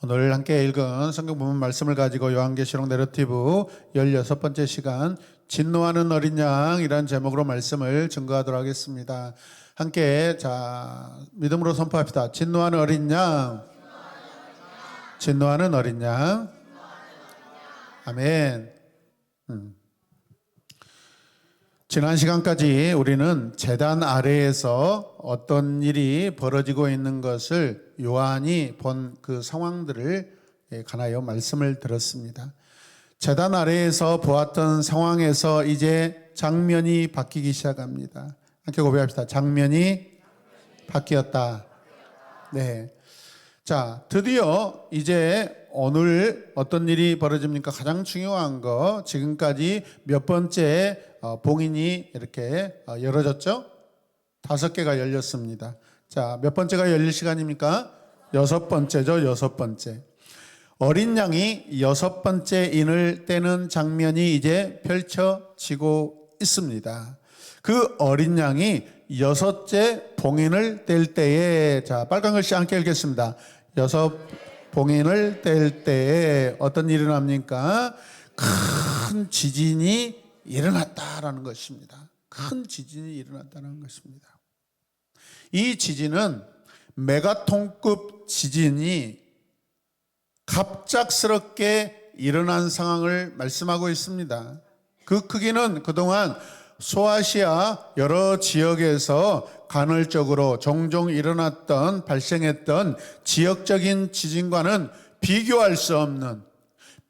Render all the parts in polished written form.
오늘 함께 읽은 성경 본문 말씀을 가지고 요한계시록 내러티브 16번째 시간 진노하는 어린 양이라는 제목으로 말씀을 증거하도록 하겠습니다. 함께 믿음으로 선포합시다. 진노하는 어린 양, 진노하는 어린 양. 아멘. 지난 시간까지 우리는 제단 아래에서 어떤 일이 벌어지고 있는 것을 요한이 본 그 상황들을 관하여 말씀을 들었습니다. 제단 아래에서 보았던 상황에서 이제 장면이 바뀌기 시작합니다. 함께 고백합시다. 장면이 바뀌었다. 네. 자, 드디어 이제 오늘 어떤 일이 벌어집니까? 가장 중요한 거, 지금까지 몇 번째 봉인이 이렇게 열어졌죠? 5개가 열렸습니다. 자, 몇 번째가 열릴 시간입니까? 6번째죠, 6번째. 어린 양이 6번째 인을 떼는 장면이 이제 펼쳐지고 있습니다. 그 어린 양이 6째 봉인을 뗄 때에, 자, 빨간 글씨 함께 읽겠습니다. 6 봉인을 뗄 때에 어떤 일이 일어납니까? 큰 지진이 일어났다라는 것입니다. 큰 지진이 일어났다는 것입니다. 이 지진은 메가톤급 지진이 갑작스럽게 일어난 상황을 말씀하고 있습니다. 그 크기는 그동안 소아시아 여러 지역에서 간헐적으로 종종 일어났던 발생했던 지역적인 지진과는 비교할 수 없는,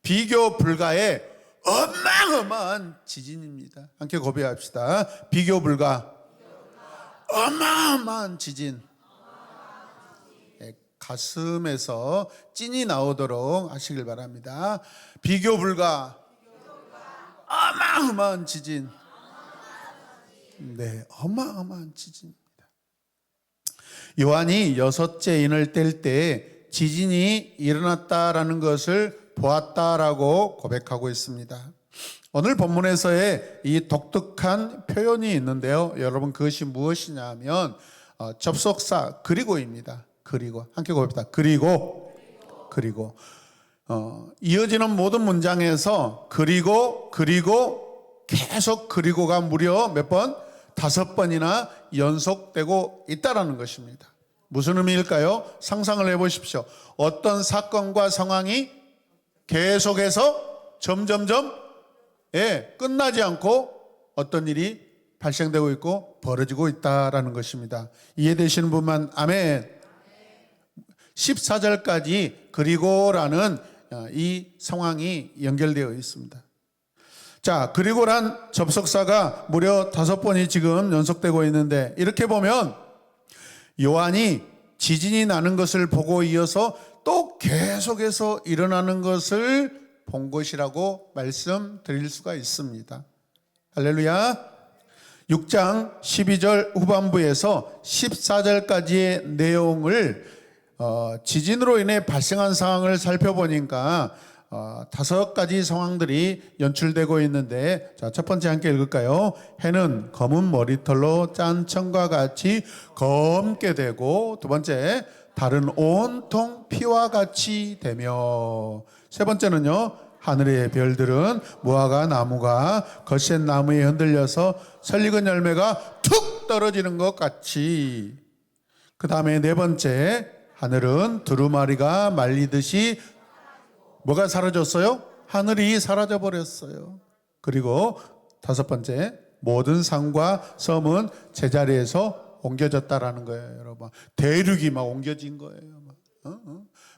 비교 불가의 어마어마한 지진입니다. 함께 고백합시다. 비교 불가 어마어마한 지진. 가슴에서 찐이 나오도록 하시길 바랍니다. 비교 불가 어마어마한 지진. 네, 어마어마한 지진입니다. 요한이 6째 인을 뗄 때 지진이 일어났다라는 것을 보았다라고 고백하고 있습니다. 오늘 본문에서의 이 독특한 표현이 있는데요. 여러분, 그것이 무엇이냐면 접속사 그리고입니다. 그리고 함께 고백합시다. 그리고 이어지는 모든 문장에서 그리고 계속 그리고가 무려 몇 번? 5번이나 연속되고 있다라는 것입니다. 무슨 의미일까요? 상상을 해보십시오. 어떤 사건과 상황이 계속해서 점점점 끝나지 않고 어떤 일이 발생되고 있고 벌어지고 있다라는 것입니다. 이해되시는 분만 아멘. 14절까지 그리고라는 이 상황이 연결되어 있습니다. 자, 그리고란 접속사가 무려 5번이 지금 연속되고 있는데, 이렇게 보면 요한이 지진이 나는 것을 보고 이어서 또 계속해서 일어나는 것을 본 것이라고 말씀드릴 수가 있습니다. 할렐루야. 6장 12절 후반부에서 14절까지의 내용을 지진으로 인해 발생한 상황을 살펴보니까 5가지 상황들이 연출되고 있는데, 자, 첫 번째 함께 읽을까요? 해는 검은 머리털로 짠 천과 같이 검게 되고, 두 번째, 달은 온통 피와 같이 되며, 세 번째는요, 하늘의 별들은 무화과 나무가 거센 나무에 흔들려서 설익은 열매가 툭 떨어지는 것 같이. 그 다음에 네 번째, 하늘은 두루마리가 말리듯이 뭐가 사라졌어요? 하늘이 사라져 버렸어요. 그리고 5번째, 모든 산과 섬은 제자리에서 옮겨졌다라는 거예요, 여러분. 대륙이 막 옮겨진 거예요.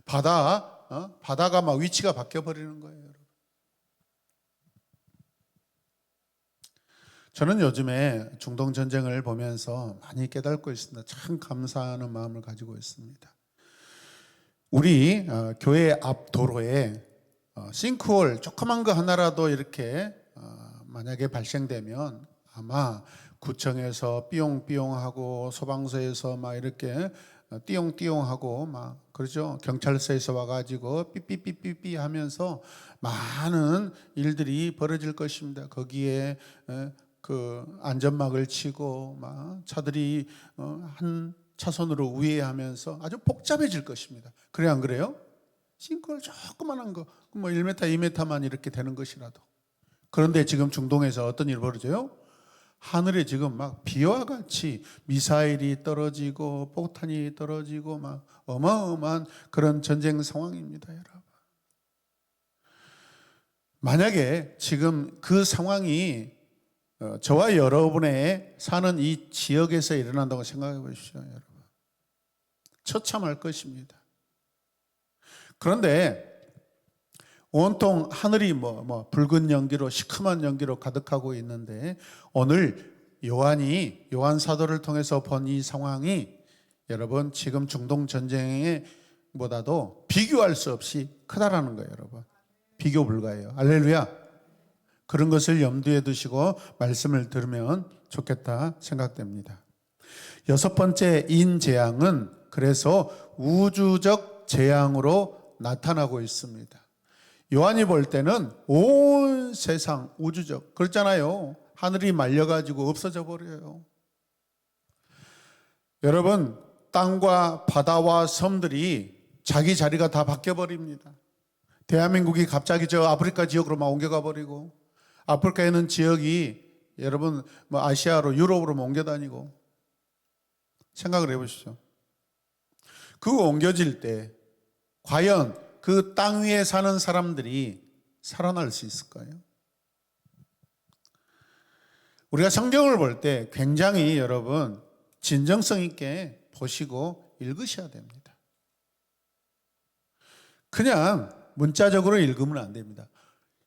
바다가 막 위치가 바뀌어 버리는 거예요, 여러분. 저는 요즘에 중동 전쟁을 보면서 많이 깨닫고 있습니다. 참 감사하는 마음을 가지고 있습니다. 우리 교회 앞 도로에 싱크홀 조그만 거 하나라도 이렇게 만약에 발생되면 아마 구청에서 삐용삐용하고 소방서에서 막 이렇게 띠용띠용하고 막 그러죠. 경찰서에서 와가지고 삐삐삐삐삐 하면서 많은 일들이 벌어질 것입니다. 거기에 그 안전막을 치고 막 차들이 한 차선으로 우회하면서 아주 복잡해질 것입니다. 그래 안 그래요? 싱크홀 조그만한 거, 뭐 1m, 2m만 이렇게 되는 것이라도. 그런데 지금 중동에서 어떤 일이 벌어져요? 하늘에 지금 막 비와 같이 미사일이 떨어지고 폭탄이 떨어지고 막 어마어마한 그런 전쟁 상황입니다, 여러분. 만약에 지금 그 상황이 저와 여러분의 사는 이 지역에서 일어난다고 생각해 보십시오, 여러분. 처참할 것입니다. 그런데 온통 하늘이 붉은 연기로 시커먼 연기로 가득하고 있는데 오늘 요한 사도를 통해서 본 이 상황이 여러분 지금 중동 전쟁에 보다도 비교할 수 없이 크다라는 거예요, 여러분. 비교 불가해요. 할렐루야. 그런 것을 염두에 두시고 말씀을 들으면 좋겠다 생각됩니다. 6번째 인재앙은 그래서 우주적 재앙으로 나타나고 있습니다. 요한이 볼 때는 온 세상 우주적, 그렇잖아요. 하늘이 말려가지고 없어져 버려요. 여러분, 땅과 바다와 섬들이 자기 자리가 다 바뀌어 버립니다. 대한민국이 갑자기 저 아프리카 지역으로 막 옮겨가 버리고, 아프리카에 있는 지역이 여러분 아시아로 유럽으로 옮겨 다니고, 생각을 해보시죠. 그 옮겨질 때 과연 그 땅 위에 사는 사람들이 살아날 수 있을까요? 우리가 성경을 볼 때 굉장히 여러분 진정성 있게 보시고 읽으셔야 됩니다. 그냥 문자적으로 읽으면 안 됩니다.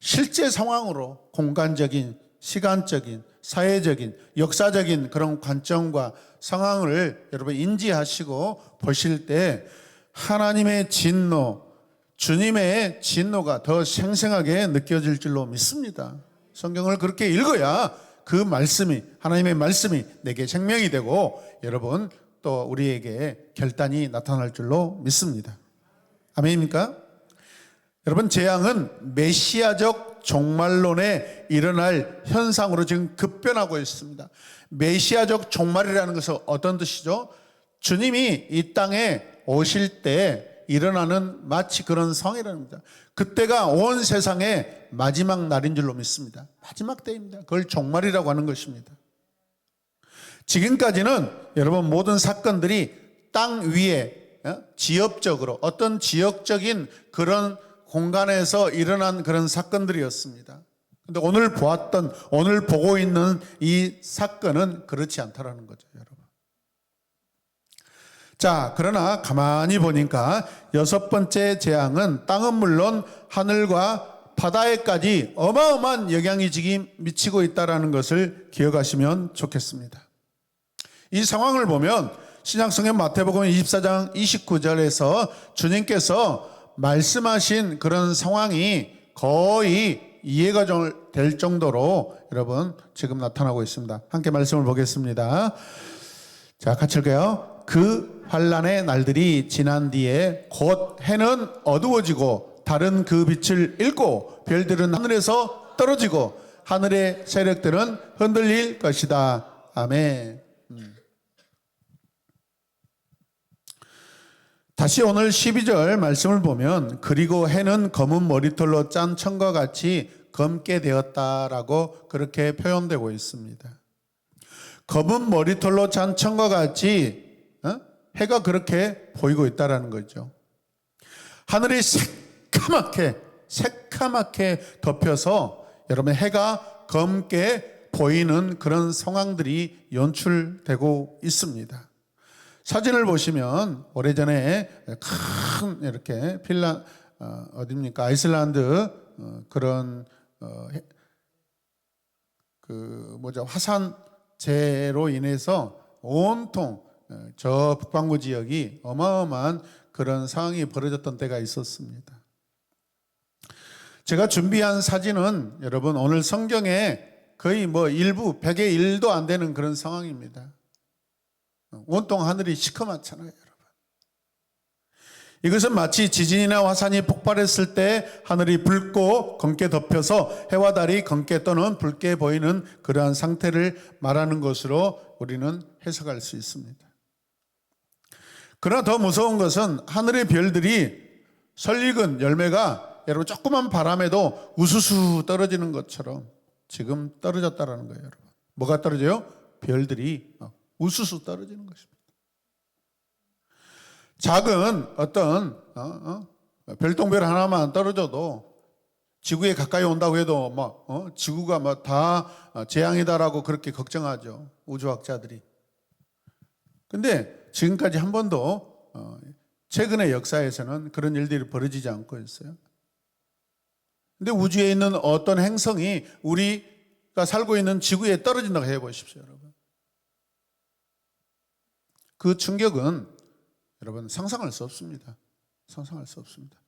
실제 상황으로 공간적인, 시간적인, 사회적인, 역사적인 그런 관점과 상황을 여러분 인지하시고 보실 때 하나님의 진노, 주님의 진노가 더 생생하게 느껴질 줄로 믿습니다. 성경을 그렇게 읽어야 그 말씀이, 하나님의 말씀이 내게 생명이 되고 여러분 또 우리에게 결단이 나타날 줄로 믿습니다. 아멘입니까? 여러분, 재앙은 메시아적 종말론에 일어날 현상으로 지금 급변하고 있습니다. 메시아적 종말이라는 것은 어떤 뜻이죠? 주님이 이 땅에 오실 때 일어나는 마치 그런 상황이라는 겁니다. 그때가 온 세상의 마지막 날인 줄로 믿습니다. 마지막 때입니다. 그걸 종말이라고 하는 것입니다. 지금까지는 여러분 모든 사건들이 땅 위에 지역적으로 어떤 지역적인 그런 공간에서 일어난 그런 사건들이었습니다. 그런데 오늘 보고 있는 이 사건은 그렇지 않다라는 거죠, 여러분. 자, 그러나 가만히 보니까 6번째 재앙은 땅은 물론 하늘과 바다에까지 어마어마한 영향이 미치고 있다는 것을 기억하시면 좋겠습니다. 이 상황을 보면 신약성경 마태복음 24장 29절에서 주님께서 말씀하신 그런 상황이 거의 이해가 될 정도로 여러분 지금 나타나고 있습니다. 함께 말씀을 보겠습니다. 자, 같이 읽을게요. 그 환난의 날들이 지난 뒤에 곧 해는 어두워지고 달은 그 빛을 잃고 별들은 하늘에서 떨어지고 하늘의 세력들은 흔들릴 것이다. 아멘. 다시 오늘 12절 말씀을 보면 그리고 해는 검은 머리털로 짠 천과 같이 검게 되었다라고 그렇게 표현되고 있습니다. 검은 머리털로 짠 천과 같이 해가 그렇게 보이고 있다라는 거죠. 하늘이 새카맣게 덮여서 여러분 해가 검게 보이는 그런 상황들이 연출되고 있습니다. 사진을 보시면 오래전에 큰 이렇게 어디입니까? 아이슬란드 그런 화산재로 인해서 온통 저 북반구 지역이 어마어마한 그런 상황이 벌어졌던 때가 있었습니다. 제가 준비한 사진은 여러분 오늘 성경에 거의 일부 100의 1도 안 되는 그런 상황입니다. 온통 하늘이 시커멓잖아요, 여러분. 이것은 마치 지진이나 화산이 폭발했을 때 하늘이 붉고 검게 덮여서 해와 달이 검게 또는 붉게 보이는 그러한 상태를 말하는 것으로 우리는 해석할 수 있습니다. 그러나 더 무서운 것은 하늘의 별들이 설익은 열매가 여러분 조그만 바람에도 우수수 떨어지는 것처럼 지금 떨어졌다라는 거예요, 여러분. 뭐가 떨어져요? 별들이 우수수 떨어지는 것입니다. 작은 어떤 별똥별 하나만 떨어져도 지구에 가까이 온다고 해도 지구가 다 재앙이다라고 그렇게 걱정하죠, 우주학자들이. 근데 지금까지 한 번도 최근의 역사에서는 그런 일들이 벌어지지 않고 있어요. 근데 우주에 있는 어떤 행성이 우리가 살고 있는 지구에 떨어진다고 해보십시오, 여러분. 그 충격은 여러분 상상할 수 없습니다. 상상할 수 없습니다.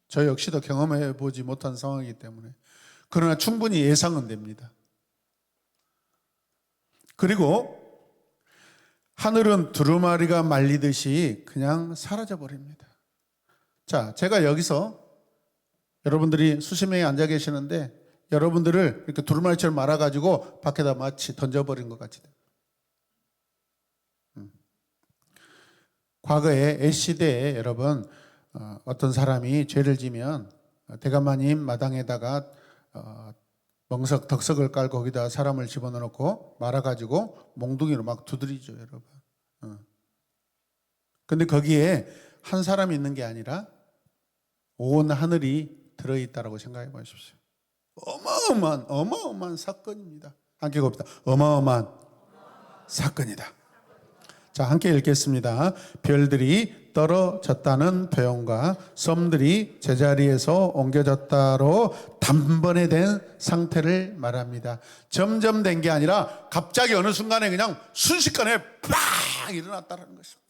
저 역시도 경험해 보지 못한 상황이기 때문에. 그러나 충분히 예상은 됩니다. 그리고 하늘은 두루마리가 말리듯이 그냥 사라져 버립니다. 자, 제가 여기서 여러분들이 수십 명이 앉아 계시는데 여러분들을 이렇게 두루마리처럼 말아가지고 밖에다 마치 던져버린 것 같이 돼요. 과거에 애시대에 여러분 어떤 사람이 죄를 지면 대감마님 마당에다가 멍석 덕석을 깔고 거기다 사람을 집어넣고 말아가지고 몽둥이로 막 두드리죠, 여러분. 근데 거기에 한 사람이 있는 게 아니라 온 하늘이 들어있다라고 생각해 보십시오. 어마어마한 사건입니다. 함께 봅시다. 어마어마한 사건이다. 자, 함께 읽겠습니다. 별들이 떨어졌다는 표현과 섬들이 제자리에서 옮겨졌다로 단번에 된 상태를 말합니다. 점점 된 게 아니라 갑자기 어느 순간에 그냥 순식간에 팍 일어났다는 것입니다.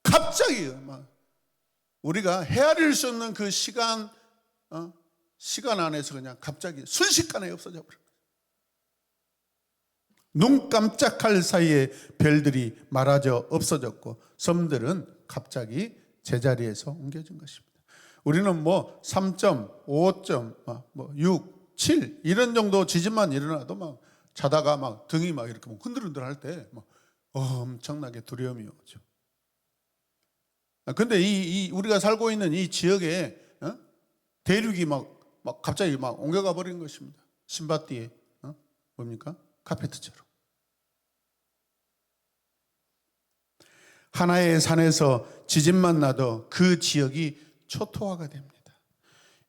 갑자기 우리가 헤아릴 수 없는 그 시간 안에서 그냥 갑자기 순식간에 없어져 버린 거예요. 눈 깜짝할 사이에 별들이 말아져 없어졌고 섬들은 갑자기 제자리에서 옮겨진 것입니다. 우리는 3점, 5점, 6, 7 이런 정도 지진만 일어나도 자다가 등이 이렇게 흔들흔들 할 때 엄청나게 두려움이 오죠. 근데 우리가 살고 있는 이 지역에 대륙이 갑자기 옮겨가 버린 것입니다. 신바띠에 뭡니까? 카페트처럼. 하나의 산에서 지진만 나도 그 지역이 초토화가 됩니다.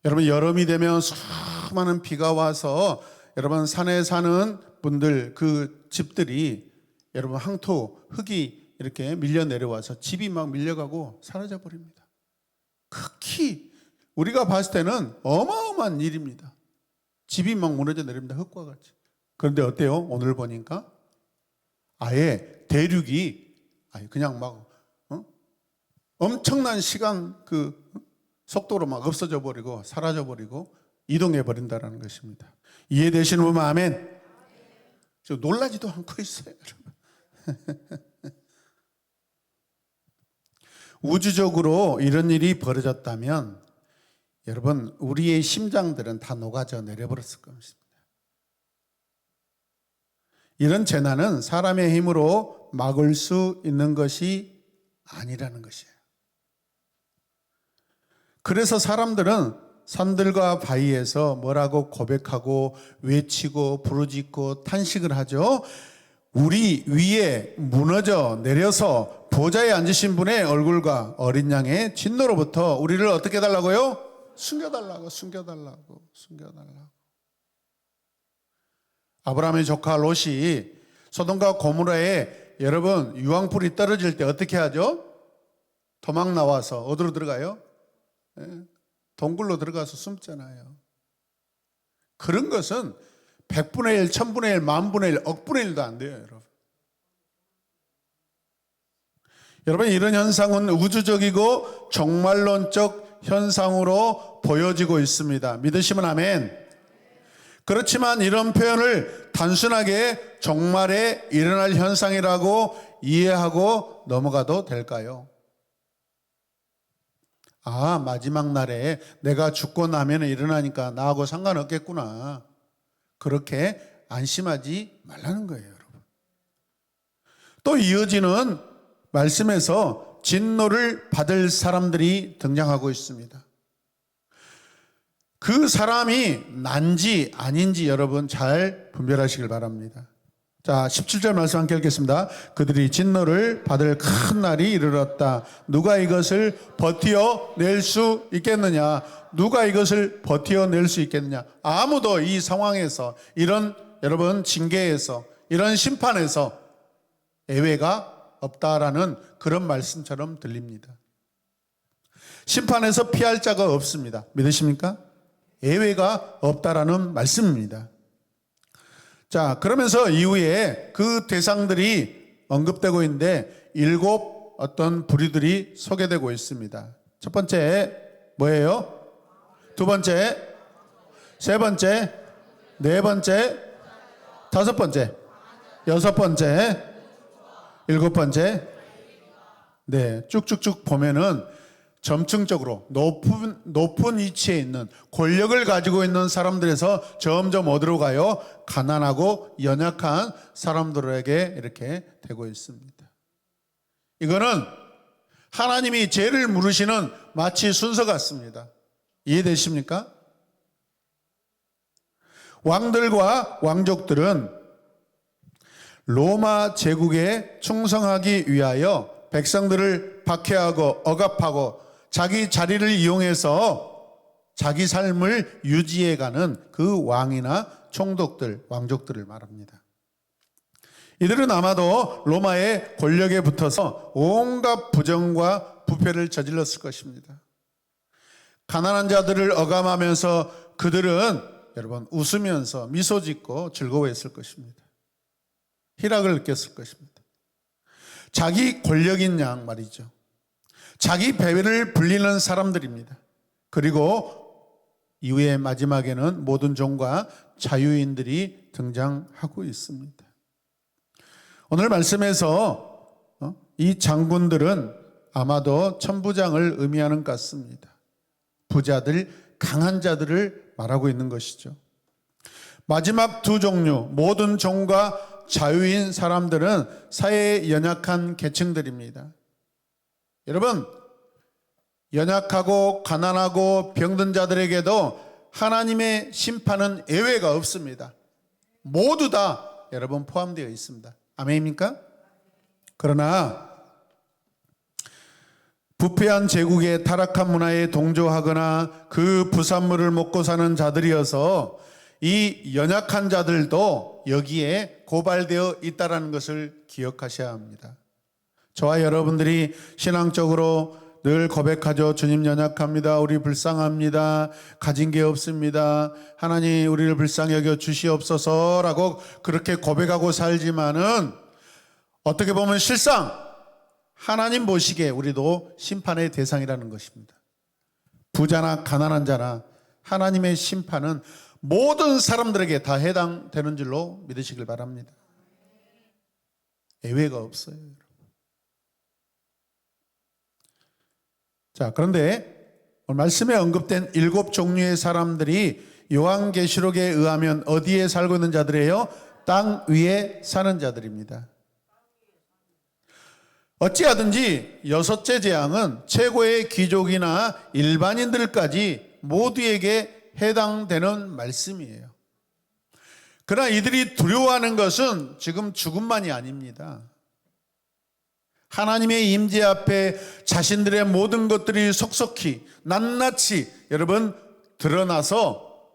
여러분, 여름이 되면 수많은 비가 와서 여러분 산에 사는 분들 그 집들이 여러분 항토 흙이 이렇게 밀려 내려와서 집이 밀려가고 사라져 버립니다. 극히 우리가 봤을 때는 어마어마한 일입니다. 집이 무너져 내립니다. 흙과 같이. 그런데 어때요? 오늘 보니까 아예 대륙이 그냥 엄청난 시간 속도로 없어져 버리고 사라져 버리고 이동해 버린다는 것입니다. 이해되시는 분은 아멘. 저 놀라지도 않고 있어요, 여러분. 우주적으로 이런 일이 벌어졌다면 여러분 우리의 심장들은 다 녹아져 내려버렸을 것입니다. 이런 재난은 사람의 힘으로 막을 수 있는 것이 아니라는 것이에요. 그래서 사람들은 산들과 바위에서 뭐라고 고백하고 외치고 부르짖고 탄식을 하죠. 우리 위에 무너져 내려서 보좌에 앉으신 분의 얼굴과 어린 양의 진노로부터 우리를 어떻게 해달라고요? 숨겨달라고. 아브라함의 조카 롯이 소돔과 고모라에 여러분 유황불이 떨어질 때 어떻게 하죠? 도망 나와서 어디로 들어가요? 동굴로 들어가서 숨잖아요. 그런 것은 100분의 1, 1000분의 1, 만분의 1, 억분의 1도 안 돼요, 여러분. 여러분, 이런 현상은 우주적이고 종말론적 현상으로 보여지고 있습니다. 믿으시면 아멘. 그렇지만 이런 표현을 단순하게 종말에 일어날 현상이라고 이해하고 넘어가도 될까요? 마지막 날에 내가 죽고 나면 일어나니까 나하고 상관없겠구나. 그렇게 안심하지 말라는 거예요, 여러분. 또 이어지는 말씀에서 진노를 받을 사람들이 등장하고 있습니다. 그 사람이 난지 아닌지 여러분 잘 분별하시길 바랍니다. 자, 17절 말씀 함께 읽겠습니다. 그들이 진노를 받을 큰 날이 이르렀다. 누가 이것을 버티어낼 수 있겠느냐? 누가 이것을 버티어낼 수 있겠느냐? 아무도 이 상황에서, 이런 여러분 징계에서, 이런 심판에서 예외가 없다라는 그런 말씀처럼 들립니다. 심판에서 피할 자가 없습니다. 믿으십니까? 예외가 없다라는 말씀입니다. 자, 그러면서 이후에 그 대상들이 언급되고 있는데 7 어떤 부류들이 소개되고 있습니다. 첫 번째 뭐예요? 두 번째, 세 번째, 네 번째, 다섯 번째, 여섯 번째, 7번째. 네, 쭉쭉쭉 보면은 점층적으로 높은 위치에 있는 권력을 가지고 있는 사람들에서 점점 어디로 가요? 가난하고 연약한 사람들에게 이렇게 되고 있습니다. 이거는 하나님이 죄를 물으시는 마치 순서 같습니다. 이해되십니까? 왕들과 왕족들은 로마 제국에 충성하기 위하여 백성들을 박해하고 억압하고 자기 자리를 이용해서 자기 삶을 유지해가는 그 왕이나 총독들, 왕족들을 말합니다. 이들은 아마도 로마의 권력에 붙어서 온갖 부정과 부패를 저질렀을 것입니다. 가난한 자들을 억압하면서 그들은 여러분 웃으면서 미소 짓고 즐거워했을 것입니다. 희락을 느꼈을 것입니다. 자기 권력인 양 말이죠. 자기 배를 불리는 사람들입니다. 그리고 이후에 마지막에는 모든 종과 자유인들이 등장하고 있습니다. 오늘 말씀에서 이 장군들은 아마도 천부장을 의미하는 것 같습니다. 부자들, 강한 자들을 말하고 있는 것이죠. 마지막 두 종류, 모든 종과 자유인 사람들은 사회에 연약한 계층들입니다. 여러분, 연약하고 가난하고 병든 자들에게도 하나님의 심판은 예외가 없습니다. 모두 다 여러분 포함되어 있습니다. 아멘입니까? 그러나 부패한 제국의 타락한 문화에 동조하거나 그 부산물을 먹고 사는 자들이어서 이 연약한 자들도 여기에 고발되어 있다는 것을 기억하셔야 합니다. 저와 여러분들이 신앙적으로 늘 고백하죠. 주님 연약합니다. 우리 불쌍합니다. 가진 게 없습니다. 하나님 우리를 불쌍히 여겨 주시옵소서라고 그렇게 고백하고 살지만은 어떻게 보면 실상 하나님 보시기에 우리도 심판의 대상이라는 것입니다. 부자나 가난한 자나 하나님의 심판은 모든 사람들에게 다 해당되는 줄로 믿으시길 바랍니다. 예외가 없어요. 자, 그런데 오늘 말씀에 언급된 7 종류의 사람들이 요한계시록에 의하면 어디에 살고 있는 자들이에요? 땅 위에 사는 자들입니다. 어찌하든지 6째 재앙은 최고의 귀족이나 일반인들까지 모두에게 해당되는 말씀이에요. 그러나 이들이 두려워하는 것은 지금 죽음만이 아닙니다. 하나님의 임재 앞에 자신들의 모든 것들이 속속히 낱낱이 여러분 드러나서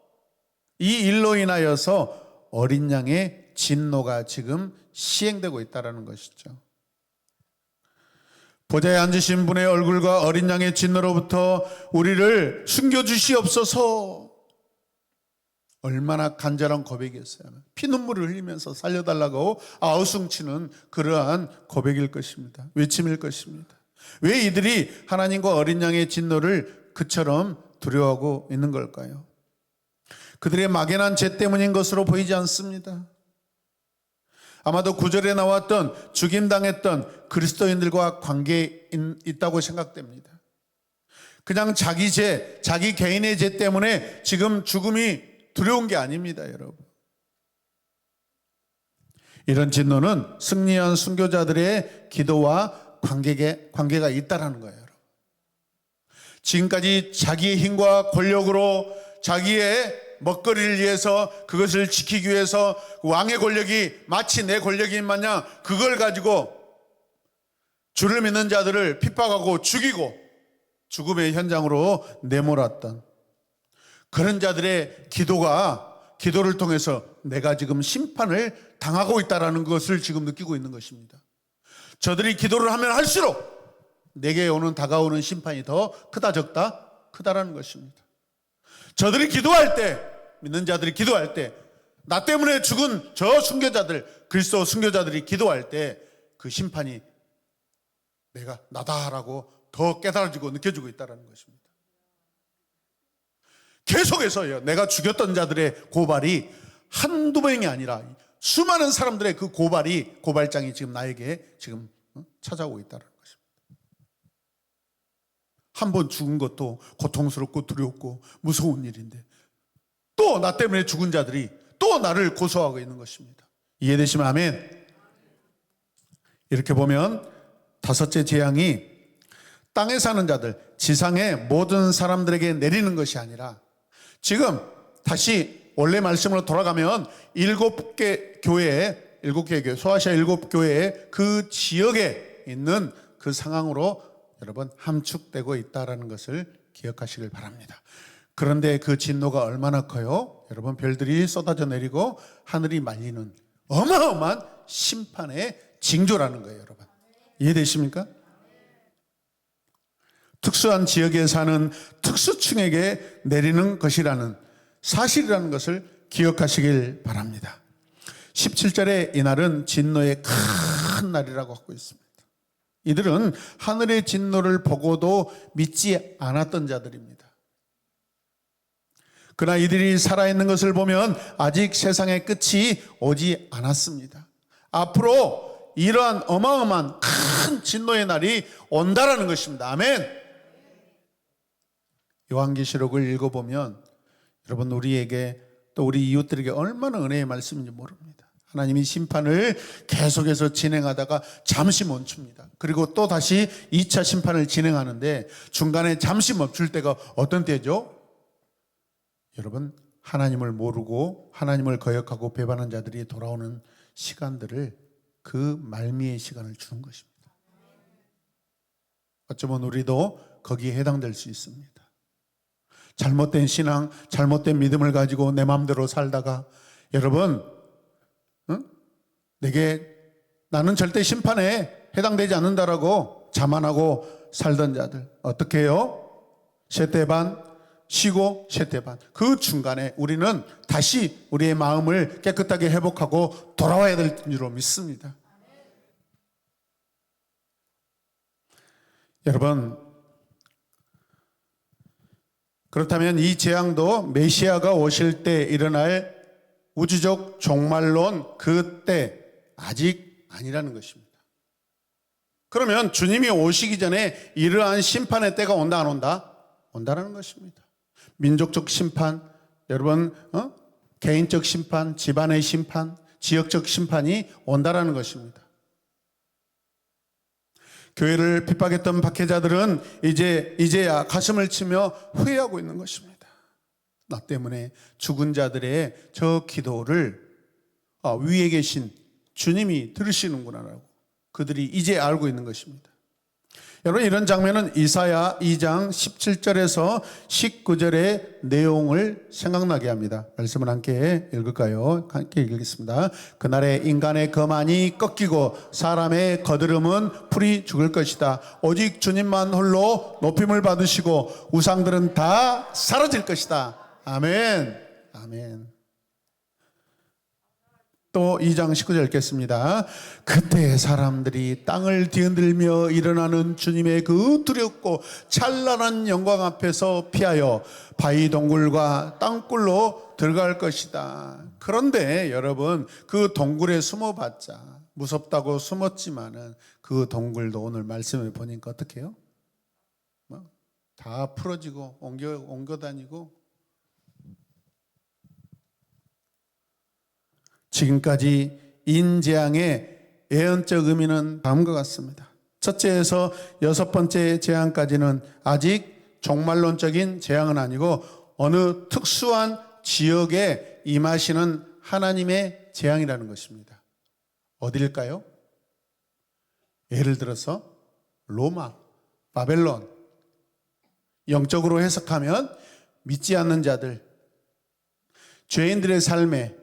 이 일로 인하여서 어린 양의 진노가 지금 시행되고 있다는 것이죠. 보좌에 앉으신 분의 얼굴과 어린 양의 진노로부터 우리를 숨겨주시옵소서. 얼마나 간절한 고백이었어요. 피눈물을 흘리면서 살려달라고 아우성치는 그러한 고백일 것입니다. 외침일 것입니다. 왜 이들이 하나님과 어린 양의 진노를 그처럼 두려워하고 있는 걸까요? 그들의 막연한 죄 때문인 것으로 보이지 않습니다. 아마도 9절에 나왔던 죽임당했던 그리스도인들과 관계에 있다고 생각됩니다. 그냥 자기 죄, 자기 개인의 죄 때문에 지금 죽음이 두려운 게 아닙니다, 여러분. 이런 진노는 승리한 순교자들의 기도와 관계가 있다라는 거예요. 지금까지 자기의 힘과 권력으로 자기의 먹거리를 위해서, 그것을 지키기 위해서 왕의 권력이 마치 내 권력인 마냥 그걸 가지고 주를 믿는 자들을 핍박하고 죽이고 죽음의 현장으로 내몰았던 그런 자들의 기도를 통해서 내가 지금 심판을 당하고 있다는 것을 지금 느끼고 있는 것입니다. 저들이 기도를 하면 할수록 내게 다가오는 심판이 더 크다 적다? 크다라는 것입니다. 저들이 기도할 때, 믿는 자들이 기도할 때, 나 때문에 죽은 저 순교자들, 그리스도 순교자들이 기도할 때 그 심판이 내가 나다라고 더 깨달아지고 느껴지고 있다는 것입니다. 계속해서요, 내가 죽였던 자들의 고발이 한두 명이 아니라 수많은 사람들의 그 고발장이 지금 나에게 지금 찾아오고 있다는 것입니다. 한 번 죽은 것도 고통스럽고 두렵고 무서운 일인데 또 나 때문에 죽은 자들이 또 나를 고소하고 있는 것입니다. 이해되시면 아멘. 이렇게 보면 다섯째 재앙이 땅에 사는 자들, 지상의 모든 사람들에게 내리는 것이 아니라 지금 다시 원래 말씀으로 돌아가면 7개 교회, 소아시아 7교회 그 지역에 있는 그 상황으로 여러분 함축되고 있다는 것을 기억하시길 바랍니다. 그런데 그 진노가 얼마나 커요? 여러분, 별들이 쏟아져 내리고 하늘이 말리는 어마어마한 심판의 징조라는 거예요. 여러분, 이해되십니까? 특수한 지역에 사는 특수층에게 내리는 것이라는 사실이라는 것을 기억하시길 바랍니다. 17절에 이날은 진노의 큰 날이라고 하고 있습니다. 이들은 하늘의 진노를 보고도 믿지 않았던 자들입니다. 그러나 이들이 살아있는 것을 보면 아직 세상의 끝이 오지 않았습니다. 앞으로 이러한 어마어마한 큰 진노의 날이 온다라는 것입니다. 아멘. 요한계시록을 읽어보면 여러분, 우리에게 또 우리 이웃들에게 얼마나 은혜의 말씀인지 모릅니다. 하나님이 심판을 계속해서 진행하다가 잠시 멈춥니다. 그리고 또 다시 2차 심판을 진행하는데 중간에 잠시 멈출 때가 어떤 때죠? 여러분, 하나님을 모르고 하나님을 거역하고 배반한 자들이 돌아오는 시간들을, 그 말미의 시간을 주는 것입니다. 어쩌면 우리도 거기에 해당될 수 있습니다. 잘못된 신앙, 잘못된 믿음을 가지고 내 마음대로 살다가 여러분, 나는 절대 심판에 해당되지 않는다라고 자만하고 살던 자들 어떻게 해요? 셋대반 쉬고 셋대반, 그 중간에 우리는 다시 우리의 마음을 깨끗하게 회복하고 돌아와야 될 줄로 믿습니다. 여러분, 그렇다면 이 재앙도 메시아가 오실 때 일어날 우주적 종말론 그때 아직 아니라는 것입니다. 그러면 주님이 오시기 전에 이러한 심판의 때가 온다 안 온다? 온다라는 것입니다. 민족적 심판, 여러분, 개인적 심판, 집안의 심판, 지역적 심판이 온다라는 것입니다. 교회를 핍박했던 박해자들은 이제야 가슴을 치며 후회하고 있는 것입니다. 나 때문에 죽은 자들의 저 기도를 위에 계신 주님이 들으시는구나라고 그들이 이제 알고 있는 것입니다. 여러분, 이런 장면은 이사야 2장 17절에서 19절의 내용을 생각나게 합니다. 말씀을 함께 읽을까요? 함께 읽겠습니다. 그날에 인간의 거만이 꺾이고 사람의 거드름은 풀이 죽을 것이다. 오직 주님만 홀로 높임을 받으시고 우상들은 다 사라질 것이다. 아멘. 아멘. 또 2장 19절 읽겠습니다. 그때 사람들이 땅을 뒤흔들며 일어나는 주님의 그 두렵고 찬란한 영광 앞에서 피하여 바위 동굴과 땅굴로 들어갈 것이다. 그런데 여러분, 그 동굴에 숨어봤자 무섭다고 숨었지만은 그 동굴도 오늘 말씀을 보니까 어떻게 해요? 다 풀어지고 옮겨 다니고, 지금까지 인재앙의 예언적 의미는 다음과 같습니다. 첫째에서 여섯 번째 재앙까지는 아직 종말론적인 재앙은 아니고 어느 특수한 지역에 임하시는 하나님의 재앙이라는 것입니다. 어딜까요? 예를 들어서 로마, 바벨론. 영적으로 해석하면 믿지 않는 자들, 죄인들의 삶에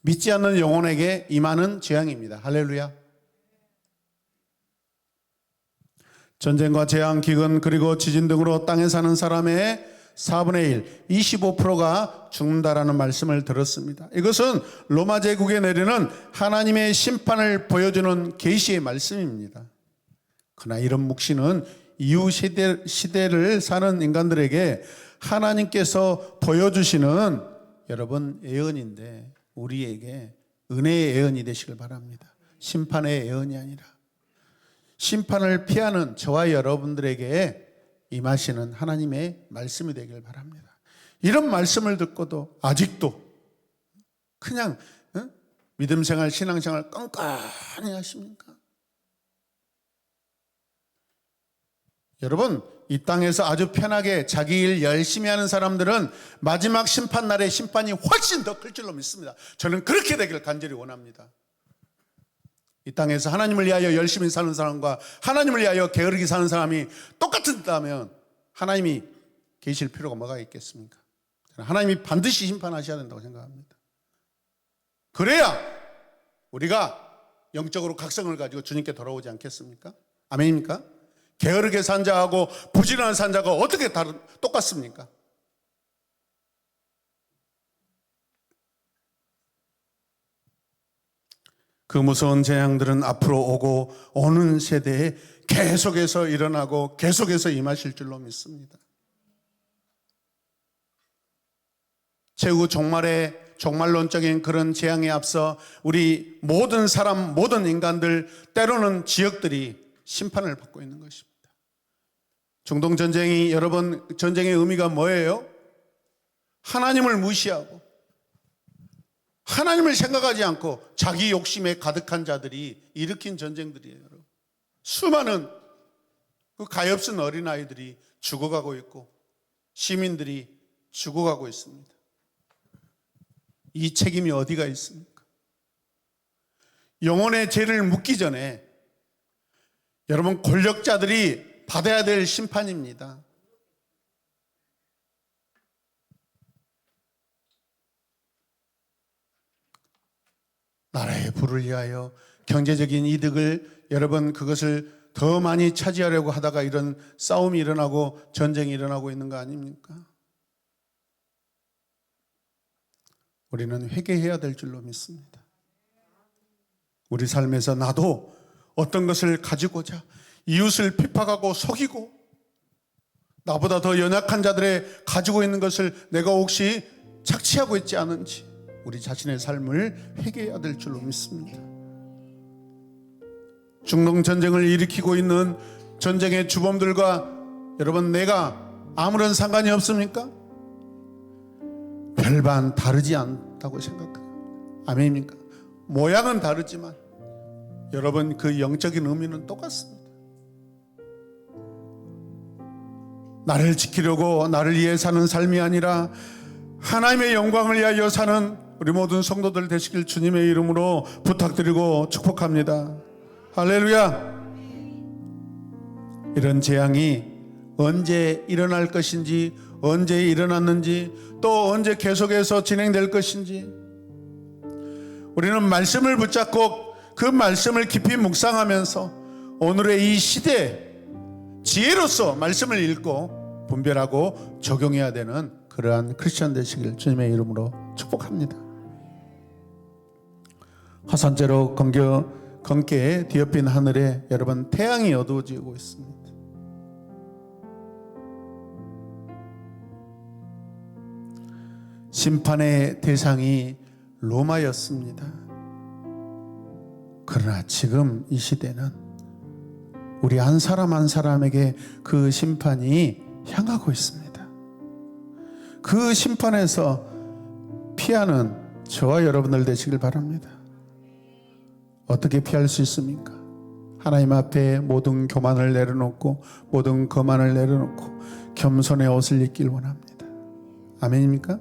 믿지 않는 영혼에게 임하는 재앙입니다. 할렐루야. 전쟁과 재앙, 기근, 그리고 지진 등으로 땅에 사는 사람의 4분의 1, 25%가 죽는다라는 말씀을 들었습니다. 이것은 로마 제국에 내리는 하나님의 심판을 보여주는 계시의 말씀입니다. 그러나 이런 묵시는 이후 시대를 사는 인간들에게 하나님께서 보여주시는 여러분 예언인데 우리에게 은혜의 예언이 되시길 바랍니다. 심판의 예언이 아니라 심판을 피하는 저와 여러분들에게 임하시는 하나님의 말씀이 되길 바랍니다. 이런 말씀을 듣고도 아직도 그냥 믿음생활, 신앙생활 껌껌히 하십니까? 여러분, 이 땅에서 아주 편하게 자기 일 열심히 하는 사람들은 마지막 심판날의 심판이 훨씬 더 클 줄로 믿습니다. 저는 그렇게 되기를 간절히 원합니다. 이 땅에서 하나님을 위하여 열심히 사는 사람과 하나님을 위하여 게으르게 사는 사람이 똑같다면 하나님이 계실 필요가 뭐가 있겠습니까? 하나님이 반드시 심판하셔야 된다고 생각합니다. 그래야 우리가 영적으로 각성을 가지고 주님께 돌아오지 않겠습니까? 아멘입니까? 게으르게 산 자하고 부지런한 산 자가 어떻게 똑같습니까? 그 무서운 재앙들은 앞으로 오고 오는 세대에 계속해서 일어나고 계속해서 임하실 줄로 믿습니다. 최후 종말론적인 그런 재앙에 앞서 우리 모든 사람, 모든 인간들, 때로는 지역들이 심판을 받고 있는 것입니다. 중동 전쟁이 여러분 전쟁의 의미가 뭐예요? 하나님을 무시하고 하나님을 생각하지 않고 자기 욕심에 가득한 자들이 일으킨 전쟁들이에요. 여러분. 수많은 그 가엾은 어린아이들이 죽어가고 있고 시민들이 죽어가고 있습니다. 이 책임이 어디가 있습니까? 영혼의 죄를 묻기 전에 여러분 권력자들이 받아야 될 심판입니다. 나라의 부를 위하여 경제적인 이득을 여러분 그것을 더 많이 차지하려고 하다가 이런 싸움이 일어나고 전쟁이 일어나고 있는 거 아닙니까? 우리는 회개해야 될 줄로 믿습니다. 우리 삶에서 나도 어떤 것을 가지고자 이웃을 핍박하고 속이고 나보다 더 연약한 자들의 가지고 있는 것을 내가 혹시 착취하고 있지 않은지 우리 자신의 삶을 회개해야 될 줄로 믿습니다. 중동 전쟁을 일으키고 있는 전쟁의 주범들과 여러분 내가 아무런 상관이 없습니까? 별반 다르지 않다고 생각해요. 아멘입니까? 모양은 다르지만 여러분 그 영적인 의미는 똑같습니다. 나를 지키려고 나를 위해 사는 삶이 아니라 하나님의 영광을 위하여 사는 우리 모든 성도들 되시길 주님의 이름으로 부탁드리고 축복합니다. 할렐루야. 이런 재앙이 언제 일어날 것인지, 언제 일어났는지, 또 언제 계속해서 진행될 것인지 우리는 말씀을 붙잡고 그 말씀을 깊이 묵상하면서 오늘의 이 시대 지혜로서 말씀을 읽고 분별하고 적용해야 되는 그러한 크리스천 되시길 주님의 이름으로 축복합니다. 화산재로 검게 뒤엎인 하늘에 여러분 태양이 어두워지고 있습니다. 심판의 대상이 로마였습니다. 그러나 지금 이 시대는 우리 한 사람 한 사람에게 그 심판이 향하고 있습니다. 그 심판에서 피하는 저와 여러분들 되시길 바랍니다. 어떻게 피할 수 있습니까? 하나님 앞에 모든 교만을 내려놓고 모든 거만을 내려놓고 겸손의 옷을 입길 원합니다. 아멘입니까?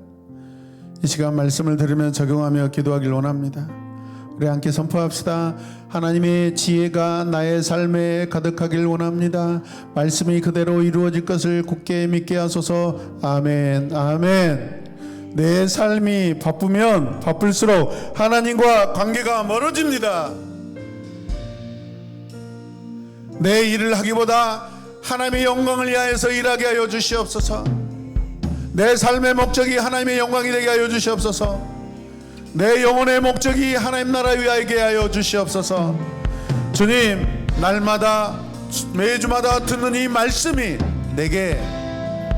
이 시간 말씀을 들으며 적용하며 기도하길 원합니다. 우리 함께 선포합시다. 하나님의 지혜가 나의 삶에 가득하길 원합니다. 말씀이 그대로 이루어질 것을 굳게 믿게 하소서. 아멘. 아멘. 내 삶이 바쁘면 바쁠수록 하나님과 관계가 멀어집니다. 내 일을 하기보다 하나님의 영광을 위하여서 일하게 하여 주시옵소서. 내 삶의 목적이 하나님의 영광이 되게 하여 주시옵소서. 내 영혼의 목적이 하나님 나라 위하게 하여 주시옵소서. 주님, 날마다 매주마다 듣는 이 말씀이 내게,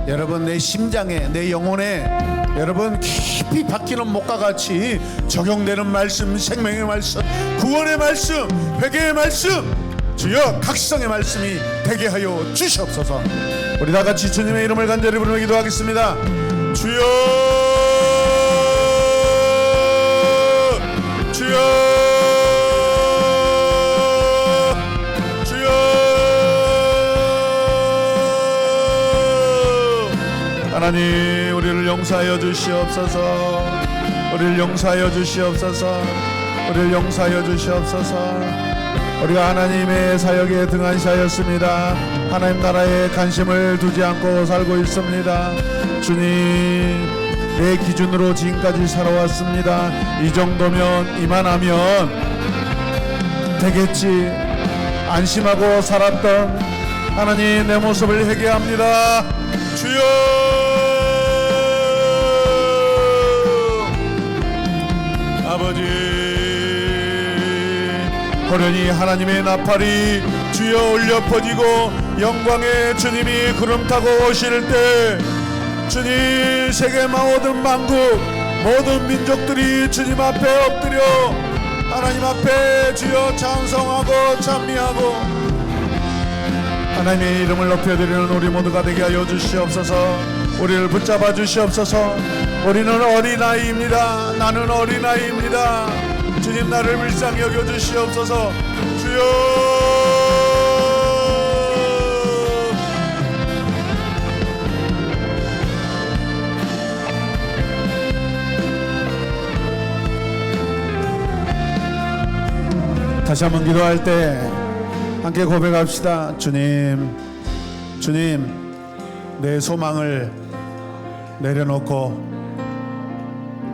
여러분, 내 심장에, 내 영혼에 여러분 깊이 박히는 목과 같이 적용되는 말씀, 생명의 말씀, 구원의 말씀, 회개의 말씀, 주여 각성의 말씀이 되게 하여 주시옵소서. 우리 다 같이 주님의 이름을 간절히 부르며 기도하겠습니다. 주여, 주여, 주여. 하나님, 우리를 용서하여 주시옵소서. 우리를 용서하여 주시옵소서. 우리를 용서하여 주시옵소서. 우리가 하나님의 사역에 등한시하였습니다. 하나님 나라에 관심을 두지 않고 살고 있습니다. 주님, 내 기준으로 지금까지 살아왔습니다. 이 정도면, 이만하면 되겠지 안심하고 살았던 하나님, 내 모습을 회개합니다. 주여, 아버지, 호련히 하나님의 나팔이 주여 울려 퍼지고 영광의 주님이 구름 타고 오실 때, 주님, 세계 모든 만국 모든 민족들이 주님 앞에 엎드려 하나님 앞에 주여 찬송하고 찬미하고 하나님의 이름을 높여드리는 우리 모두가 되게 하여 주시옵소서. 우리를 붙잡아 주시옵소서. 우리는 어린아이입니다. 나는 어린아이입니다. 주님, 나를 불쌍히 여겨주시옵소서. 주여, 다시 한번 기도할 때 함께 고백합시다. 주님, 주님, 내 소망을 내려놓고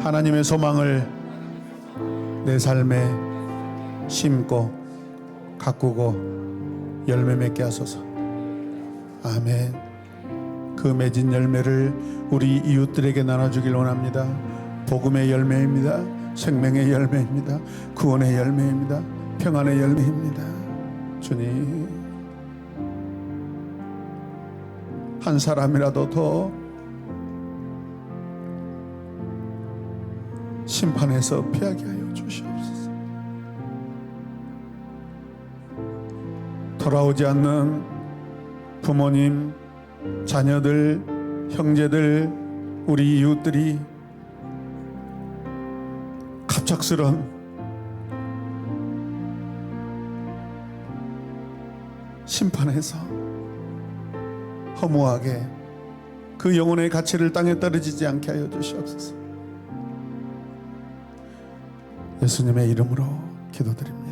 하나님의 소망을 내 삶에 심고 가꾸고 열매 맺게 하소서. 아멘. 그 맺은 열매를 우리 이웃들에게 나눠주길 원합니다. 복음의 열매입니다. 생명의 열매입니다. 구원의 열매입니다. 평안의 열매입니다. 주님, 한 사람이라도 더 심판에서 피하게 하여 주시옵소서. 돌아오지 않는 부모님, 자녀들, 형제들, 우리 이웃들이 갑작스런 심판에서 허무하게 그 영혼의 가치를 땅에 떨어지지 않게 하여 주시옵소서. 예수님의 이름으로 기도드립니다.